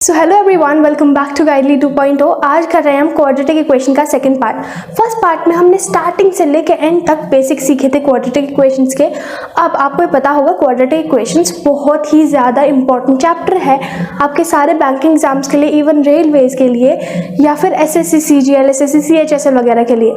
So hello everyone, welcome back to Guidely 2.0। आज कर रहे हैं हम क्वाड्रेटिक इक्वेशन का सेकंड पार्ट। फर्स्ट पार्ट में हमने स्टार्टिंग से लेके एंड तक बेसिक सीखे थे क्वाड्रेटिक इक्वेशंस के। अब आपको पता होगा क्वाड्रेटिक इक्वेशंस बहुत ही ज़्यादा इंपॉर्टेंट चैप्टर है आपके सारे बैंकिंग एग्जाम्स के लिए, इवन रेलवेज के लिए या फिर SSC CGL SSC CHSL वगैरह के लिए।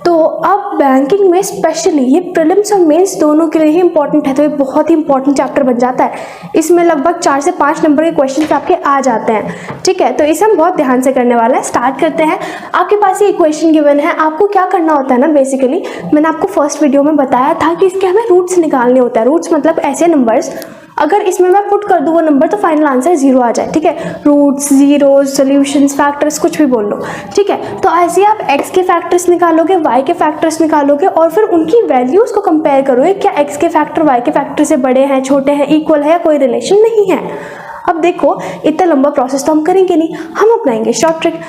तो अब बैंकिंग में स्पेशली ये प्रीलिम्स और मेंस दोनों के लिए ही इंपॉर्टेंट है, तो ये बहुत ही इंपॉर्टेंट चैप्टर बन जाता है। इसमें लगभग 4 से 5 नंबर के क्वेश्चन आपके आ जाते हैं। ठीक है, तो इसे हम बहुत ध्यान से करने वाले हैं। स्टार्ट करते हैं। आपके पास ये इक्वेशन गिवन है, आपको क्या करना होता है ना, बेसिकली मैंने आपको फर्स्ट वीडियो में बताया था कि इसके हमें रूट्स निकालने होता है। रूट्स मतलब ऐसे नंबर्स, अगर इसमें मैं पुट कर दूं वो नंबर तो फाइनल आंसर 0 आ जाए। ठीक है, रूट्स, जीरोज, सॉल्यूशंस, फैक्टर्स कुछ भी बोल लो। ठीक है, तो ऐसे आप x के फैक्टर्स निकालोगे, y के फैक्टर्स निकालोगे और फिर उनकी वैल्यूज को कंपेयर करोगे, क्या x के फैक्टर y के फैक्टर से बड़े हैं, छोटे हैं, इक्वल है या कोई रिलेशन नहीं है। अब देखो, इतना लंबा प्रोसेस तो हम करेंगे नहीं, हम अपनाएंगे शॉर्ट ट्रिक।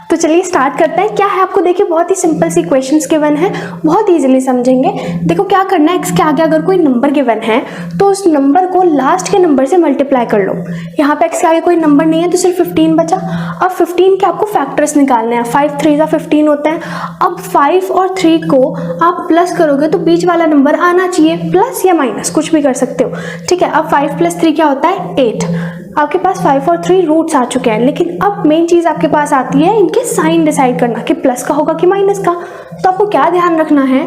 तो चलिए स्टार्ट करते हैं। क्या है, आपको देखिए बहुत ही सिंपल सी इक्वेशंस गिवन है, बहुत इजीली समझेंगे। देखो क्या करना है, x के आगे अगर कोई नंबर गिवन है तो उस नंबर को लास्ट के नंबर से मल्टीप्लाई कर लो। यहाँ पे x के आगे कोई नंबर नहीं है तो सिर्फ 15 बचा। अब 15 के आपको फैक्टर्स निकालने हैं। 5 3 15 होते हैं। अब 5 और 3 को आप प्लस करोगे तो बीच वाला नंबर आना चाहिए, प्लस या माइनस कुछ भी कर सकते हो। ठीक है, अब 5 + 3 क्या होता है 8। आपके पास 5 और 3 रूट्स आ चुके हैं, लेकिन अब मेन चीज आपके पास आती है इनके साइन डिसाइड करना कि प्लस का होगा कि माइनस का। तो आपको क्या ध्यान रखना है,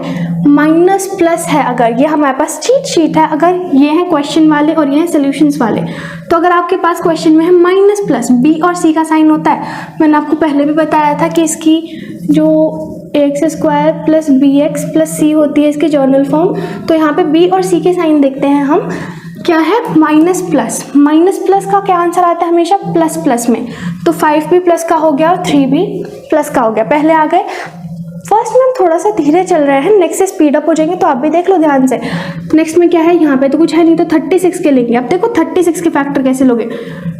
माइनस प्लस है अगर, ये हमारे पास चीट शीट है, अगर ये है क्वेश्चन वाले और ये है सॉल्यूशंस वाले, तो अगर आपके पास क्वेश्चन में है माइनस प्लस, b और c का साइन होता है। मैंने आपको पहले भी बताया था कि इसकी जो ax² + bx + c होती है इसकी जर्नल फॉर्म, तो यहाँ पे b और c के साइन देखते हैं हम। क्या है, माइनस प्लस। माइनस प्लस का क्या आंसर आता है हमेशा, प्लस प्लस में। तो 5 भी प्लस का हो गया और 3 भी प्लस का हो गया। पहले आ गए। फर्स्ट में हम थोड़ा सा धीरे चल रहे हैं, नेक्स्ट से स्पीड अप हो जाएंगे, तो आप भी देख लो ध्यान से। नेक्स्ट में क्या है, यहाँ पे तो कुछ है नहीं तो 36 के लेंगे। अब देखो 36 के फैक्टर कैसे लोगे,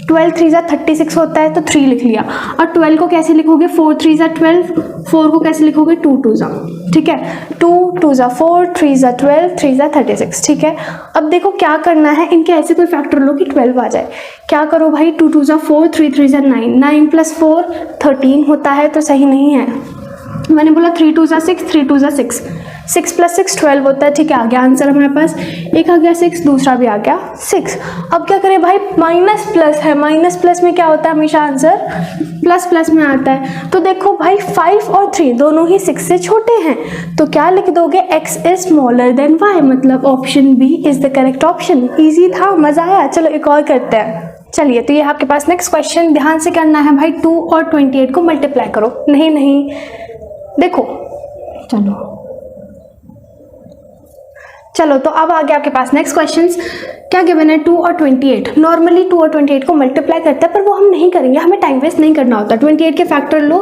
12 3 36 होता है तो 3 लिख लिया। और 12 को कैसे लिखोगे, 4 3 12, 4 को कैसे लिखोगे 2 2 ठीक है, 2 2 4, 3 12, 3 36। ठीक है, अब देखो क्या करना है, इनके ऐसे कोई फैक्टर लो कि 12 आ जाए। क्या करो भाई, 2 2 4, 3 3 9, 9 + 4 13 होता है तो सही नहीं है। मैंने बोला 3 2 6, 3 2 6, 6 + 6 12 होता है। ठीक है, आ गया आंसर हमारे पास। एक आ गया 6, दूसरा भी आ गया 6। अब क्या करें भाई, माइनस प्लस है, माइनस प्लस में क्या होता है हमेशा आंसर प्लस प्लस में आता है। तो देखो भाई 5 और 3 दोनों ही 6 से छोटे हैं, तो क्या लिख दोगे, x is smaller than y, मतलब option B is the correct option. Easy था, मजा आया। चलो एक और करते हैं। चलिए, तो ये आपके पास नेक्स्ट क्वेश्चन, ध्यान से करना है भाई। 2 और 28 को मल्टीप्लाई करो। नहीं देखो, चलो तो अब आ गया आपके पास नेक्स्ट क्वेश्चंस। क्या गिवन है, 2 और 28। नॉर्मली 2 और 28 को मल्टीप्लाई करते हैं, पर वो हम नहीं करेंगे, हमें टाइम वेस्ट नहीं करना होता। 28 के फैक्टर लो,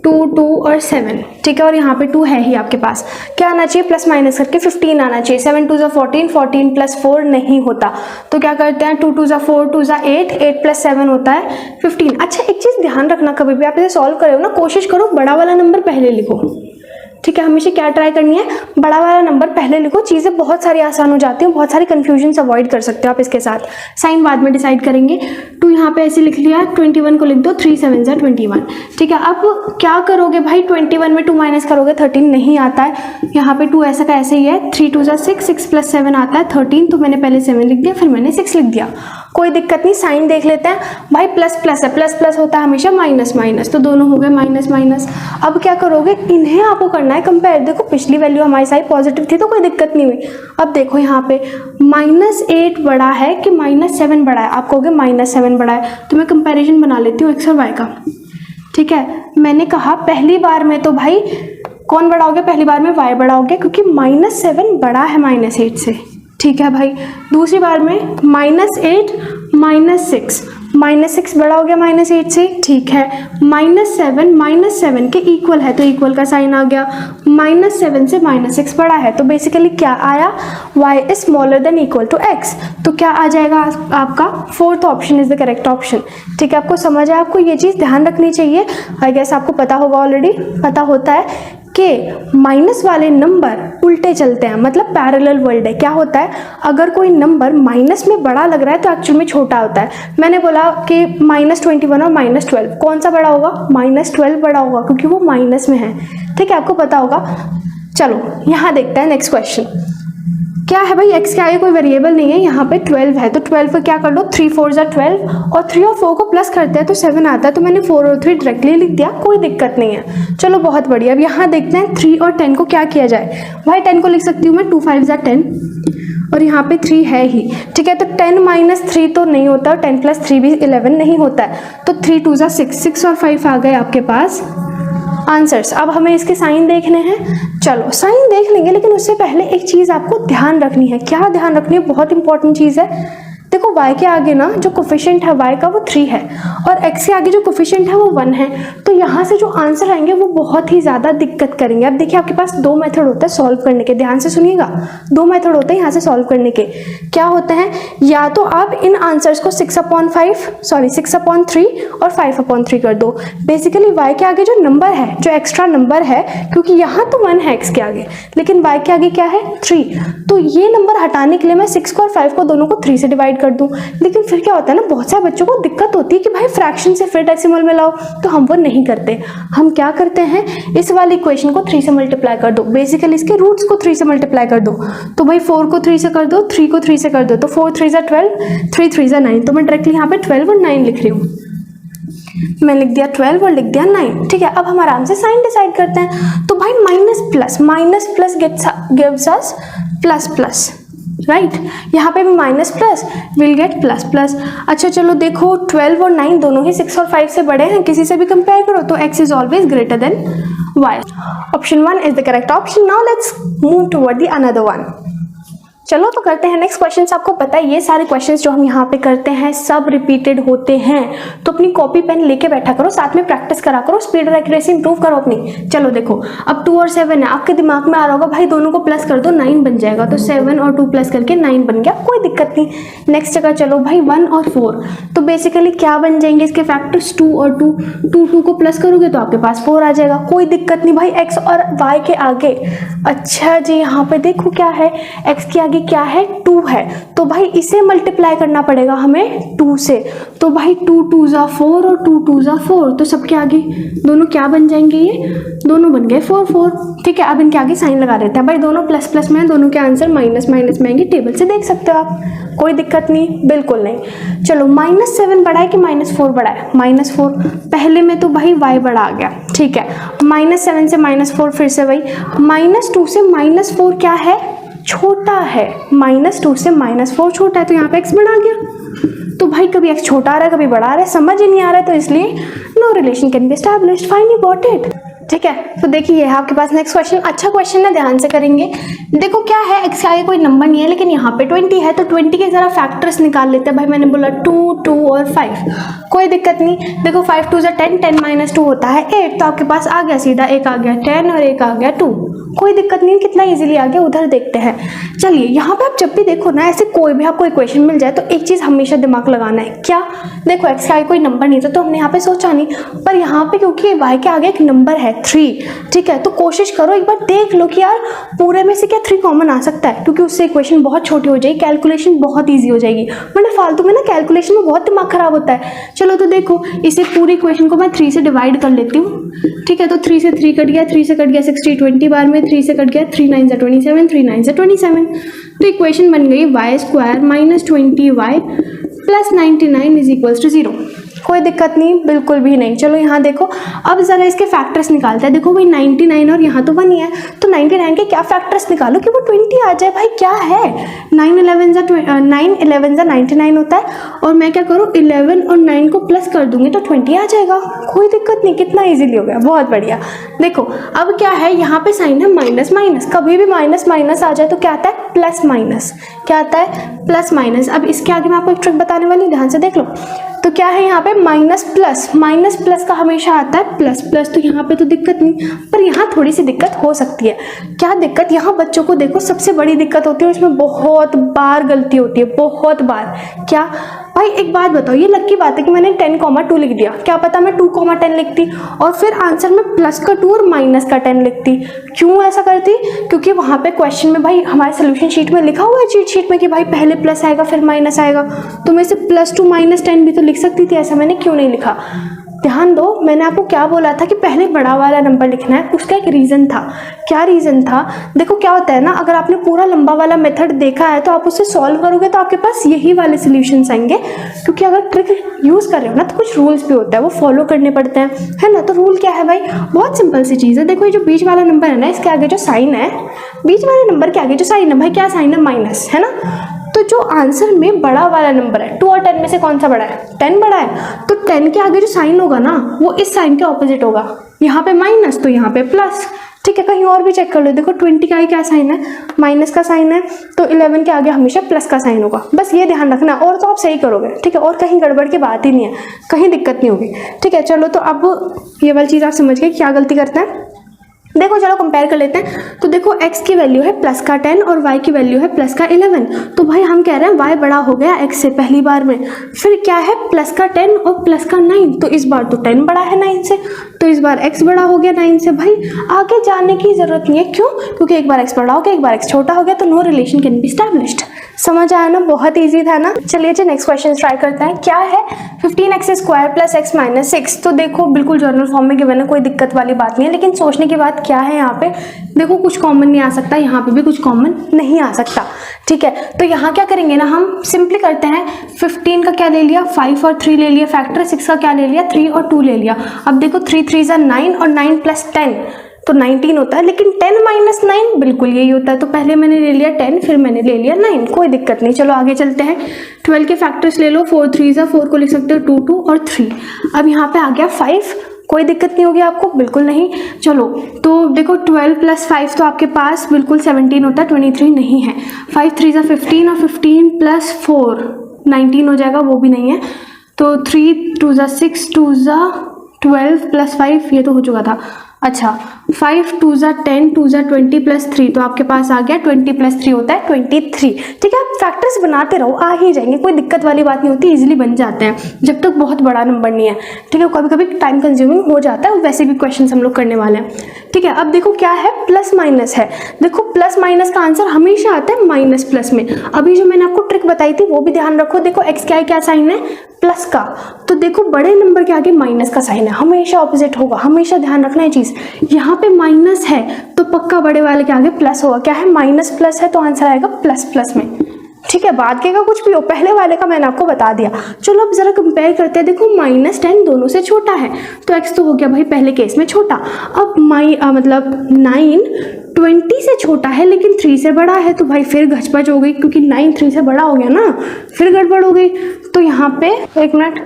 2 2 और 7। ठीक है, और यहाँ पे 2 है ही आपके पास। क्या आना चाहिए, प्लस माइनस करके 15 आना चाहिए। 7 2 14, 14 + 4 नहीं होता, तो क्या करते हैं, 2 2 4, 2 8, 8 + 7 होता है 15। अच्छा, एक चीज ध्यान रखना, कभी भी आप इसे सॉल्व करे हो ना, कोशिश करो बड़ा वाला नंबर पहले लिखो। ठीक है, हमेशा क्या ट्राई करनी है, बड़ा वाला नंबर पहले लिखो, चीज़ें बहुत सारी आसान हो जाती हैं, बहुत सारी कंफ्यूजन्स अवॉइड कर सकते हो आप इसके साथ। साइन बाद में डिसाइड करेंगे। 2 यहाँ पे ऐसे लिख लिया, 21 को लिख दो, 3 7 21। ठीक है, अब क्या करोगे भाई, 21 में 2 माइनस करोगे 13 नहीं आता है। यहाँ पे 2 ऐसा का ऐसे ही है। 3 2 6, 6 + 7 आता है 13, तो मैंने पहले 7 लिख दिया, फिर मैंने 6 लिख दिया। कोई दिक्कत नहीं, साइन देख लेते हैं भाई। प्लस प्लस है, प्लस प्लस होता है हमेशा माइनस माइनस, तो दोनों हो गए माइनस माइनस। अब क्या करोगे, इन्हें आपको करना है कंपेयर। देखो पिछली वैल्यू हमारी साइड पॉजिटिव थी तो कोई दिक्कत नहीं हुई। अब देखो यहाँ पे -8 बड़ा है कि -7 बड़ा है, आप कहोगे -7 बड़ा है, तो मैं कंपेरिजन बना लेती हूँ x और y का। ठीक है, मैंने कहा पहली बार में तो भाई कौन बड़ा हो गया, पहली बार में y बड़ा हो गया, क्योंकि -7 बड़ा है -8 से। ठीक है भाई, दूसरी बार में -8 -6 बड़ा हो गया -8 से। ठीक है, -7 के इक्वल है तो इक्वल का साइन आ गया। -7 से -6 बड़ा है, तो बेसिकली क्या आया, y is smaller than equal to x, तो क्या आ जाएगा आपका, 4th option is the correct option. ठीक है, आपको समझ है, आपको ये चीज़ ध्यान रखनी चाहिए। आई गेस आपको पता होगा, ऑलरेडी पता होता है कि माइनस वाले नंबर उल्टे चलते हैं, मतलब पैरेलल वर्ल्ड है। क्या होता है, अगर कोई नंबर माइनस में बड़ा लग रहा है तो एक्चुअल में छोटा होता है। मैंने बोला कि -21 और -12 कौन सा बड़ा होगा, -12 बड़ा होगा क्योंकि वो माइनस में है। ठीक है, आपको पता होगा। चलो यहाँ देखते हैं नेक्स्ट क्वेश्चन। क्या है भाई, x के आगे कोई वेरिएबल नहीं है, यहाँ पे 12 है, तो 12 को क्या कर लो, 3 4 ज़ा 12 और 3 और 4 को प्लस करते हैं तो 7 आता है, तो मैंने 4 और 3 डायरेक्टली लिख दिया, कोई दिक्कत नहीं है। चलो बहुत बढ़िया। अब यहाँ देखते हैं 3 और 10 को क्या किया जाए। भाई 10 को लिख सकती हूँ मैं 2 5 ज़ा 10 और यहाँ पे 3 है ही। ठीक है, तो 10 - 3 तो नहीं होता, 10 + 3 भी 11 नहीं होता है, तो 3 2 ज़ा 6, 6 और 5 आ गए आपके पास आंसर्स। अब हमें इसके साइन देखने हैं। चलो साइन देख लेंगे, लेकिन उससे पहले एक चीज़ आपको ध्यान रखनी है। क्या ध्यान रखनी है, बहुत इंपॉर्टेंट चीज़ है। देखो y के आगे ना जो कोफिशिएंट है y का वो 3 है और x के आगे जो कोफिशिएंट है वो 1 है, तो यहाँ से जो आंसर आएंगे वो बहुत ही ज़्यादा दिक्कत करेंगे। अब देखिए आपके पास 2 मेथड होता है सॉल्व करने के, ध्यान से सुनिएगा। 2 मेथड होते हैं यहाँ से सॉल्व करने के। क्या होते हैं, या तो आप इन आंसर्स को 6/3 और 5/3 कर दो। बेसिकली y के आगे जो नंबर है, जो एक्स्ट्रा नंबर है, क्योंकि यहाँ तो 1 है x के आगे, लेकिन y के आगे क्या है 3, तो ये नंबर हटाने के लिए मैं 6 को और 5 को दोनों को 3 से डिवाइड कर दूं। लेकिन फिर क्या होता है ना, बहुत सारे बच्चों को दिक्कत होती है कि भाई फ्रैक्शन से फिर डेसिमल में लाओ, तो हम वो नहीं करते। हम क्या करते हैं, इस वाली इक्वेशन को 3 से मल्टीप्लाई कर दो, बेसिकली इसके रूट्स को 3 से मल्टीप्लाई कर दो। तो भाई 4 को 3 से कर दो, 3 को 3 से कर दो, तो 4 3 ज़ा 12, 3 3 ज़ा 9, तो मैं डायरेक्टली यहाँ पे 12 और 9 लिख रही हूँ। मैं लिख दिया 12 और लिख दिया 9। ठीक है, अब हम आराम से साइन डिसाइड करते हैं। तो भाई minus plus gives us plus plus, right. यहाँ पे भी minus plus will get plus plus. अच्छा चलो देखो 12 और 9 दोनों ही 6 और 5 से बड़े हैं, किसी से भी कंपेयर करो तो x is always greater than y। Option 1 is the correct option. Now let's move toward the another one. चलो तो करते हैं नेक्स्ट क्वेश्चन। आपको पता है ये सारे क्वेश्चंस जो हम यहाँ पे करते हैं सब रिपीटेड होते हैं, तो अपनी कॉपी पेन लेके बैठा करो, साथ में प्रैक्टिस करा करो, स्पीड और एक्यूरेसी इंप्रूव करो अपनी। चलो देखो अब 2 और 7 है, आपके दिमाग में आ रहा होगा भाई दोनों को प्लस कर दो 9 बन जाएगा, तो 7 और 2 प्लस करके 9 बन गया, कोई दिक्कत नहीं। नेक्स्ट जगह चलो भाई 1 और 4, तो बेसिकली क्या बन जाएंगे इसके फैक्टर्स 2 और 2 को प्लस करोगे तो आपके पास 4 आ जाएगा, कोई दिक्कत नहीं भाई। x और y के आगे, अच्छा जी यहाँ पे देखो क्या है, x के आगे क्या है 2 है, तो भाई इसे मल्टीप्लाई करना पड़ेगा हमें 2 से, तो भाई 2 2 ज़ा 4 और 2 2 ज़ा 4, तो सबके आगे दोनों क्या बन जाएंगे, ये दोनों बन गए 4 4। ठीक है, अब इनके आगे साइन लगा देते हैं। भाई दोनों प्लस प्लस में है, दोनों के आंसर माइनस माइनस में आएंगे, टेबल से देख सकते हो आप, कोई दिक्कत नहीं, बिल्कुल नहीं। चलो -7 बड़ा है कि -4 बड़ा है, -4, पहले में तो भाई y बड़ा आ गया। ठीक है, -7 से -4 फिर से वही, -2 से -4 क्या है, छोटा है, -2 से -4 छोटा है, तो यहाँ पे x बड़ा आ गया। तो भाई कभी x छोटा आ रहा है कभी बड़ा आ रहा है, समझ ही नहीं आ रहा है, तो इसलिए no relation can be established, fine you got it. ठीक है, तो देखिए ये है आपके पास नेक्स्ट क्वेश्चन। अच्छा क्वेश्चन है, ध्यान से करेंगे। देखो क्या है, x के आगे कोई नंबर नहीं है, लेकिन यहाँ पे 20 है, तो 20 के जरा फैक्टर्स निकाल लेते हैं। भाई मैंने बोला 2 2 और 5, कोई दिक्कत नहीं। देखो 5 2 ज़ा 10, 10 - 2 होता है 8, तो आपके पास आ गया सीधा, एक आ गया 10 और एक आ गया 2, कोई दिक्कत नहीं, कितना इजीली आ गया, उधर देखते हैं। चलिए यहाँ पे आप जब भी देखो ना ऐसे कोई भी आपको इक्वेशन मिल जाए तो एक चीज़ हमेशा दिमाग लगाना है, क्या, देखो x के आगे कोई नंबर नहीं था तो हमने यहाँ पे सोचा नहीं, पर यहाँ पे क्योंकि y के आगे एक नंबर है 3, ठीक है, तो कोशिश करो एक बार देख लो कि यार पूरे में से क्या 3 कॉमन आ सकता है, क्योंकि उससे इक्वेशन बहुत छोटी हो जाएगी, कैलकुलेशन बहुत ईजी हो जाएगी, वरना फालतू में ना कैलकुलेशन में बहुत दिमाग खराब होता है। चलो तो देखो इसे पूरी इक्वेशन को मैं 3 से डिवाइड कर लेती हूँ। ठीक है, तो 3 से 3 कट गया, 3 से कट गया 60, 20 बार में 3 से कट गया, 3 9 ज़ा 27, 3 9 ज़ा 27, तो इक्वेशन बन गई y² - 20y + 99 = 0। कोई दिक्कत नहीं, बिल्कुल भी नहीं। चलो यहाँ देखो अब जरा इसके फैक्टर्स निकालते हैं। देखो भाई 99 और यहाँ तो 1 ही है, तो 99 के क्या फैक्टर्स निकालो कि वो 20 आ जाए। भाई क्या है, 9 11 ज़ा 99 होता है, और मैं क्या करूँ 11 और 9 को प्लस कर दूंगी तो 20 आ जाएगा, कोई दिक्कत नहीं, कितना ईजिली हो गया, बहुत बढ़िया। देखो अब क्या है, यहाँ पे साइन है माइनस माइनस, कभी भी माइनस माइनस आ जाए तो क्या आता है, प्लस माइनस, क्या आता है, प्लस माइनस। अब इसके आगे मैं आपको एक ट्रिक बताने वाली, ध्यान से देख लो। तो क्या है यहाँ पे माइनस प्लस का हमेशा आता है प्लस प्लस, तो यहाँ पे तो दिक्कत नहीं, पर यहाँ थोड़ी सी दिक्कत हो सकती है। क्या दिक्कत, यहाँ बच्चों को देखो सबसे बड़ी दिक्कत होती है, उसमें बहुत बार गलती होती है, बहुत बार। क्या, भाई एक बात बताओ, ये लकी बात है कि मैंने 10,2 लिख दिया, क्या पता मैं 2,10 लिखती और फिर आंसर में प्लस का 2 और माइनस का 10 लिखती। क्यों ऐसा करती? क्योंकि वहाँ पे क्वेश्चन में भाई हमारे सोल्यूशन शीट में लिखा हुआ है, चीट शीट में, कि भाई पहले प्लस आएगा फिर माइनस आएगा, तो मैं इसे +2 - 10 भी तो लिख सकती थी। ऐसा मैंने क्यों नहीं लिखा? ध्यान दो, मैंने आपको क्या बोला था कि पहले बड़ा वाला नंबर लिखना है, उसका एक रीज़न था। क्या रीज़न था? देखो क्या होता है ना, अगर आपने पूरा लंबा वाला मेथड देखा है तो आप उसे सॉल्व करोगे तो आपके पास यही वाले सॉल्यूशंस आएंगे, क्योंकि अगर ट्रिक यूज़ कर रहे हो ना तो कुछ रूल्स भी होता है, वो फॉलो करने पड़ते हैं, है ना। तो रूल क्या है भाई? बहुत सिंपल सी चीज़ है। देखो ये जो बीच वाला नंबर है ना, इसके आगे जो साइन है, बीच वाले नंबर के आगे जो साइन है भाई, क्या साइन है? माइनस, है ना। तो जो आंसर में बड़ा वाला नंबर है, 2 और 10 में से कौन सा बड़ा है? 10 बड़ा है। तो 10 के आगे जो साइन होगा ना, वो इस साइन के ऑपोजिट होगा। यहाँ पे माइनस तो यहाँ पे प्लस, ठीक है। कहीं और भी चेक कर लो, देखो 20 का आगे क्या साइन है? माइनस का साइन है, तो 11 के आगे हमेशा प्लस का साइन होगा। बस ये ध्यान रखना, और तो आप सही करोगे, ठीक है। और कहीं गड़बड़ की बात ही नहीं है, कहीं दिक्कत नहीं होगी, ठीक है। चलो, तो अब ये वाली चीज़ आप समझ गए क्या गलती करते हैं। देखो चलो कंपेयर कर लेते हैं। तो देखो x की वैल्यू है प्लस का 10 और y की वैल्यू है प्लस का 11। तो भाई हम कह रहे हैं y बड़ा हो गया x से पहली बार में। फिर क्या है? प्लस का 10 और प्लस का 9। तो इस बार तो 10 बड़ा है 9 से, तो इस बार x बड़ा हो गया 9 से। भाई आगे जाने की जरूरत नहीं है, क्यों? क्योंकि एक बार x बड़ा हो गया, एक बार x छोटा हो गया, तो no relation can be established. समझ आया ना? बहुत ईजी था ना। चलिए जी नेक्स्ट क्वेश्चन ट्राई करते हैं। क्या है 15x² + x - 6। तो देखो बिल्कुल जर्नल फॉर्म में गिवन है, कोई दिक्कत वाली बात नहीं है, लेकिन सोचने की बात क्या है यहाँ पे, देखो कुछ कॉमन नहीं आ सकता, यहाँ पे भी कुछ कॉमन नहीं आ सकता, ठीक है। तो यहाँ क्या करेंगे ना, हम सिंपली करते हैं। 15 का क्या ले लिया? 5 और 3 ले लिया फैक्टर। 6 का क्या ले लिया? 3 और 2 ले लिया। अब देखो 3 3 = 9 और 9 + 10 तो 19 होता है, लेकिन 10 - 9 बिल्कुल यही होता है। तो पहले मैंने ले लिया 10, फिर मैंने ले लिया 9, कोई दिक्कत नहीं। चलो आगे चलते हैं। 12 के फैक्टर्स ले लो। 4 3 = 4 को लिख सकते हो 2 2 और 3। अब यहाँ पे आ गया 5, कोई दिक्कत नहीं होगी आपको, बिल्कुल नहीं। चलो तो देखो 12 + 5 तो आपके पास बिल्कुल 17 होता है, 23 नहीं है। 5 3 = 15 और 15 + 4 19 हो जाएगा, वो भी नहीं है। तो 3 2 = 6 2 = 12 + 5 ये तो हो चुका था। अच्छा 5 2 = 10 2 = 20 + 3 तो आपके पास आ गया 20 + 3 होता है 23, ठीक है। आप फैक्टर्स बनाते रहो, आ ही जाएंगे, कोई दिक्कत वाली बात नहीं होती, इजीली बन जाते हैं जब तक बहुत बड़ा नंबर नहीं है, ठीक है। कभी कभी टाइम कंज्यूमिंग हो जाता है, वैसे भी क्वेश्चन हम लोग करने वाले हैं, ठीक है। अब देखो क्या है, प्लस माइनस है। देखो प्लस माइनस का आंसर हमेशा आता है माइनस प्लस में। अभी जो मैंने आपको ट्रिक बताई थी वो भी ध्यान रखो। देखो एक्स क्या साइन है? प्लस का, तो देखो बड़े नंबर के आगे माइनस का साइन है, हमेशा ऑपोजिट होगा, हमेशा ध्यान रखना ये चीज। यहाँ पे माइनस है तो पक्का बड़े वाले के आगे प्लस होगा। क्या है? माइनस प्लस है तो आंसर आएगा प्लस प्लस में, ठीक है। बाद के का कुछ भी हो, पहले वाले का मैंने आपको बता दिया। चलो अब जरा कंपेयर करते हैं। देखो -10 दोनों से छोटा है, तो x तो हो गया भाई पहले केस में छोटा। अब मतलब 9 20 से छोटा है लेकिन 3 से बड़ा है, तो भाई फिर घचपच हो गई, क्योंकि 9 3 से बड़ा हो गया ना, फिर गड़बड़ हो गई। तो यहाँ पे 1 मिनट,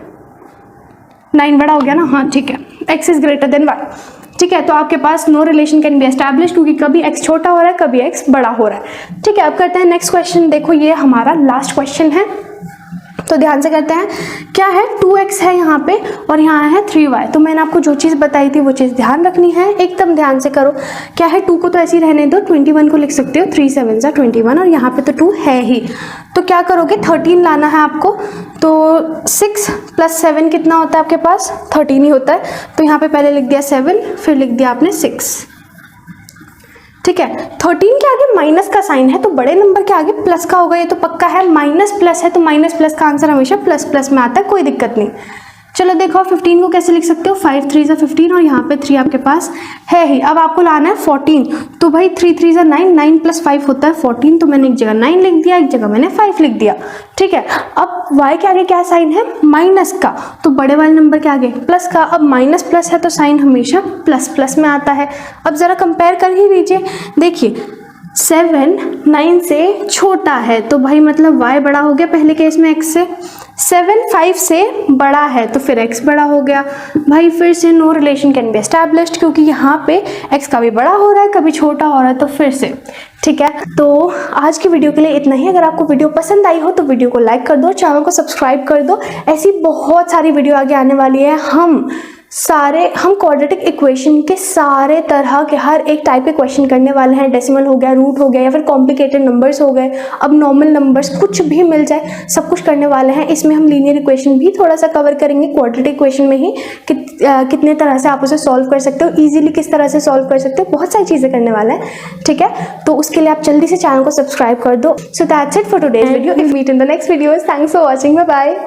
9 बड़ा हो गया ना, हाँ ठीक है, x is greater than y, ठीक है। तो आपके पास no relation can be establish, क्योंकि कभी x छोटा हो रहा है कभी x बड़ा हो रहा है, ठीक है। अब करते हैं नेक्स्ट क्वेश्चन। देखो ये हमारा लास्ट क्वेश्चन है, तो ध्यान से करते हैं। क्या है? 2x है यहाँ पे और यहाँ है 3y। तो मैंने आपको जो चीज़ बताई थी वो चीज़ ध्यान रखनी है, एकदम ध्यान से करो। क्या है? 2 को तो ऐसे ही रहने दो, 21 को लिख सकते हो, 3 7 = 21 और यहाँ पे तो 2 है ही। तो क्या करोगे? 13 लाना है आपको। तो 6 + 7 कितना होता है आपके पास? 13 ही होता है। तो यहाँ पे पहले लिख दिया 7, फिर लिख दिया आपने 6, ठीक है। 13 के आगे माइनस का साइन है तो बड़े नंबर के आगे प्लस का होगा, ये तो पक्का है। माइनस प्लस है तो माइनस प्लस का आंसर हमेशा प्लस प्लस में आता है, कोई दिक्कत नहीं। चलो देखो 15 को कैसे लिख सकते हो? 5 3 = 15 और यहाँ पे 3 आपके पास है ही। अब आपको लाना है 14, तो भाई 3 3 = 9, 9 + 5 होता है 14। तो मैंने एक जगह 9 लिख दिया, एक जगह मैंने 5 लिख दिया, ठीक है। अब y के आगे क्या साइन है? माइनस का, तो बड़े वाले नंबर के आगे प्लस का। अब माइनस प्लस है तो साइन हमेशा प्लस प्लस में आता है। अब जरा कंपेयर कर ही लीजिए, देखिए 7 9 से छोटा है तो भाई मतलब y बड़ा हो गया पहले केस में x से। 7 5 से बड़ा है तो फिर x बड़ा हो गया। भाई फिर से no relation can be established, क्योंकि यहाँ पे x कभी बड़ा हो रहा है कभी छोटा हो रहा है, तो फिर से, ठीक है। तो आज की वीडियो के लिए इतना ही। अगर आपको वीडियो पसंद आई हो तो वीडियो को लाइक कर दो, चैनल को सब्सक्राइब कर दो। ऐसी बहुत सारी वीडियो आगे आने वाली है। हम हम क्वाड्रेटिक इक्वेशन के सारे तरह के हर एक टाइप के क्वेश्चन करने वाले हैं। डेसिमल हो गया, रूट हो गया, या फिर कॉम्प्लिकेटेड नंबर्स हो गए, अब नॉर्मल नंबर्स, कुछ भी मिल जाए सब कुछ करने वाले हैं। इसमें हम लीनियर इक्वेशन भी थोड़ा सा कवर करेंगे, क्वाड्रेटिक इक्वेशन में ही कितने तरह से आप उसे सॉल्व कर सकते हो, ईजिली किस तरह से सॉल्व कर सकते हो, बहुत सारी चीज़ें करने वाला है, ठीक है। तो उसके लिए आप जल्दी से चैनल को सब्सक्राइब कर दो। So that's it for today's video. If meet in the next video, thanks for watching, bye bye.